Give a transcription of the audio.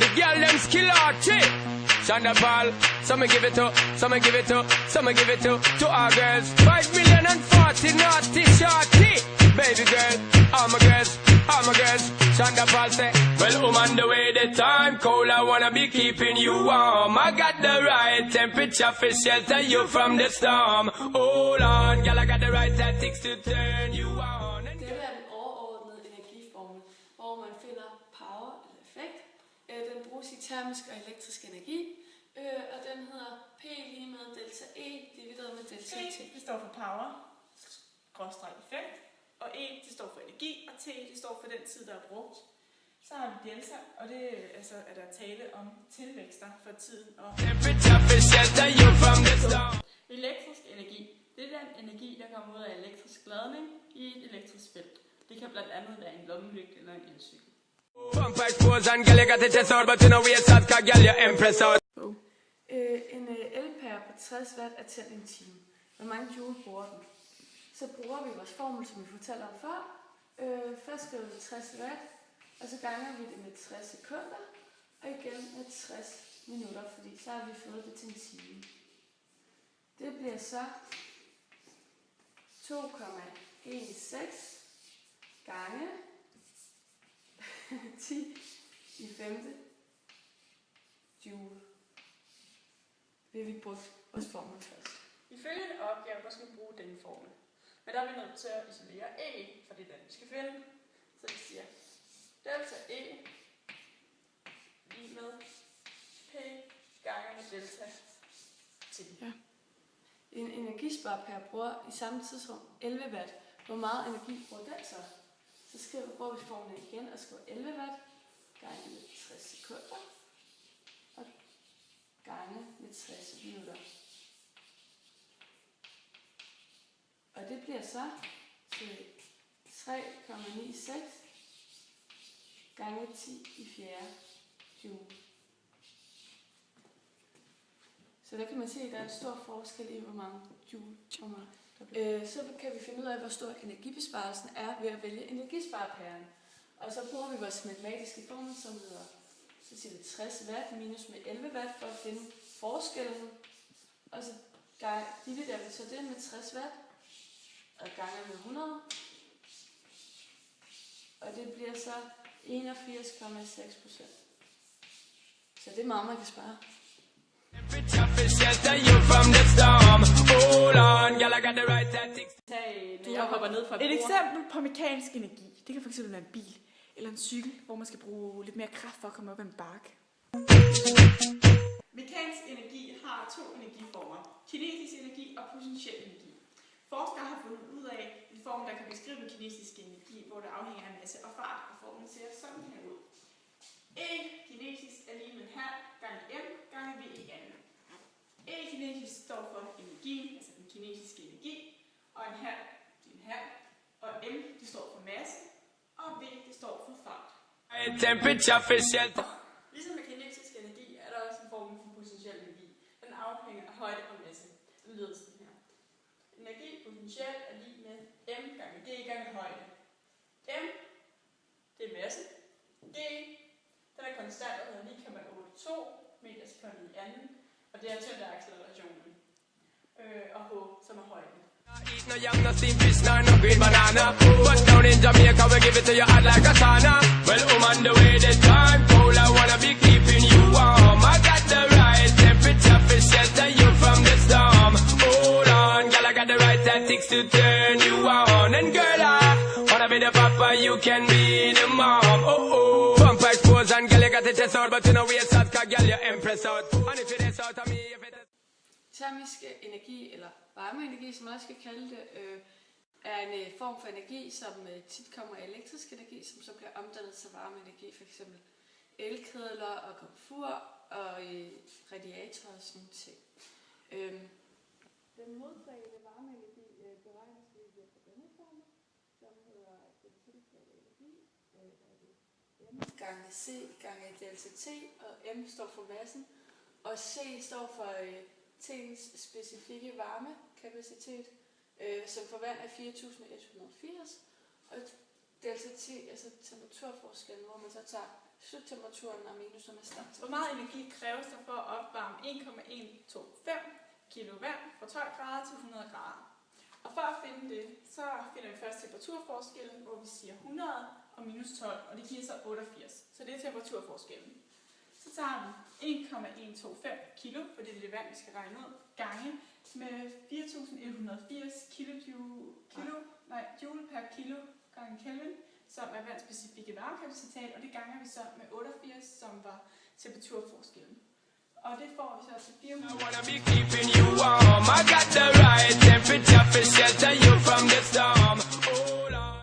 The girl them skill arty. Shonda Paul, some give it to, some give it to, some give it to our girls. 5 million and 40 naughty shorty. Baby girl, all my girls, all my girls. Shonda Paul say, well, on the way the time cold, I wanna be keeping you warm. I got the right temperature for shelter you from the storm. Hold on, girl, I got the right tactics to turn you on. Det er den overordnede energiformel, hvor man finder power eller effekt. Den bruges i termisk og elektrisk energi, og den hedder P lige med delta E divideret med delta T. P det står for power, effekt, og E det står for energi, og T det står for den tid, der er brugt. Så har vi delta, og det altså, er der tale om tilvækster for tiden. Og elektrisk energi, det er den energi, der kommer ud af elektrisk ladning i et elektrisk felt. Det kan blandt andet være en lommelygt eller en elcykel. En elpære på 60 watt er tændt en time. Hvor mange joule bruger den? Så bruger vi vores formel, som vi fortalte om før. Først skriver vi 60 watt, og så ganger vi det med 60 sekunder, og igen med 60 minutter, fordi så har vi fået det til en time. Det bliver så 2,16 gange 10 i femte joule. Vi har ikke brugt vores formel først. Ifølge en opgave, der skal vi bruge denne formel. Men der er vi nødt til at isolere E, for det er den, vi skal finde. Så vi siger delta E lige med P gange med delta T. Ja. En energisparepære bruger i samme tidsrum 11 watt. Hvor meget energi bruger den så? Så bruger vi formlen igen og skriver 11 watt gange med 60 sekunder og gange med 60 minutter. Og det bliver så til 3,96 gange 10 i fjerde joule. Så der kan man se, at der er en stor forskel i, hvor mange joule så kan vi finde ud af, hvor stor energibesparelsen er ved at vælge energisparepæren. Og så bruger vi vores matematiske formel, som hedder, så siger vi 60 watt minus med 11 watt for at finde forskellen. Og så dividerer vi så det med 60 watt og ganger med 100. Og det bliver så 81,6%. Så det er meget, man kan spare. Et eksempel på mekanisk energi, det kan fx være en bil eller en cykel, hvor man skal bruge lidt mere kraft for at komme op ad en bakke. Mekanisk energi har to energiformer, kinetisk energi og potentiel energi. Forskere har fundet ud af en form, der kan beskrive den kinetiske energi, hvor det afhænger af masse og fart, og formen ser sådan her ud. E kinetisk er lige med her gange M gange V i anden. E kinetisk står for energi, altså den kinetiske energi, og en her, din her, og M det står for masse, og V det står for fart. Ligesom med kinetisk energi er der også en form for potentiel energi. Den afhænger af højde og masse. Den lyder sådan her. Energi potentiel er lige med M gange G gange højde. M det er masse. G den er konstant og hedder 9,82 meter sekundet i anden. Og det er tyngdeaccelerationen. Og H som er højden. No yam, no steam fish, no green banana. But down in Jamaica, we give it to you hot like a sauna. Well, on the way, the time cold, I wanna be keeping you warm. I got the right temperature for shelter you from the storm. Hold on, girl, I got the right tactics to turn you on. And girl, I wanna be the papa, you can be the mom. Oh oh, bump expose and girl, you got the test out, but you know we are sad, cause girl, you're impressed out. And if it is out of me, if it is... Termisk energi, eller varmeenergi, som man også skal kalde det, er en form for energi, som tit kommer af elektrisk energi, som så bliver omdannet til varmeenergi, f.eks. elkedler og komfur og radiatorer og sådan ting. Den modsatte varmeenergi beregnes ved hjælp af denne formel, som hedder den tilfælde energi, M gange C gange delta T, og M står for massen, og C står for T'ens specifikke varmekapacitet, som for vand er 4180, og delta T, altså temperaturforskellen, hvor man så tager sluttemperaturen og minus som er starttemperatur. Hvor meget energi kræves der for at opvarme 1,125 kilo vand fra 12 grader til 100 grader? Og for at finde det, så finder vi først temperaturforskellen, hvor vi siger 100 og minus 12, og det giver så 88. Så det er temperaturforskellen. Så tager vi 1,125 kilo, for det er det vand, vi skal regne ud, gange med 4.180 joule per kilo gange Kelvin, som er vandspecifikke varmekapacitet, og det ganger vi så med 88, som var temperaturforskellen. Og det får vi så til 400. I wanna be keeping you warm. I got the right temperature for shelter you from the storm.